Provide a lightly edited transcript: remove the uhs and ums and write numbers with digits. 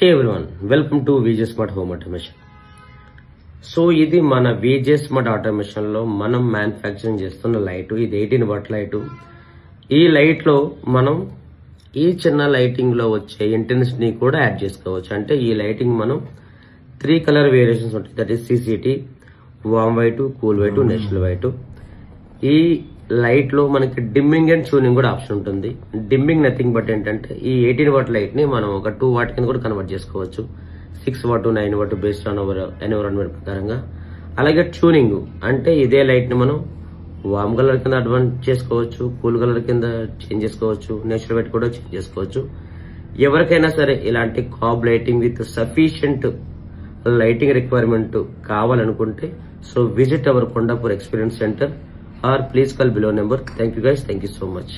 Hey everyone, welcome to VJ Smart Home Automation. So ఇది మన VJ Smart Automation లో మనం మ్యానుఫ్యాక్చరింగ్ చేస్తున్న లైట్. ఇది 18 వాట్ లైట్. ఈ లైట్ లో మనం ఈ చిన్న లైటింగ్ లో వచ్చే ఇంటెన్సిటీని కూడా యాడ్ చేసుకోవచ్చు. అంటే ఈ లైటింగ్ మనం 3 కలర్ వేరియేషన్స్ ఉంటాయి. That is CCT, warm white, cool white, natural white. ఈ లైట్ లో మనకి డిమ్మింగ్ అండ్ ట్యూనింగ్ కూడా ఆప్షన్ ఉంటుంది. డిమ్మింగ్ నథింగ్ బట్ ఏంటంటే ఈ 18 వాట్ లైట్ ని మనం ఒక 2 వాట్ కింద కూడా కన్వర్ట్ చేసుకోవచ్చు. 6 watt 9 watt based on our environment ప్రకారంగా. అలాగే ట్యూనింగ్ అంటే ఇదే లైట్ ని మనం వామ్ కలర్ కింద అడ్వాన్స్ చేసుకోవచ్చు, కూల్ కలర్ కింద చేంజ్ చేసుకోవచ్చు, నేచురల్ వైట్ కూడా చేంజ్ చేసుకోవచ్చు. ఎవరికైనా సరే ఇలాంటి COB lighting with sufficient lighting requirement కావాలనుకుంటే so visit our Kondapur experience centre or please call below number. Thank you guys. Thank you so much.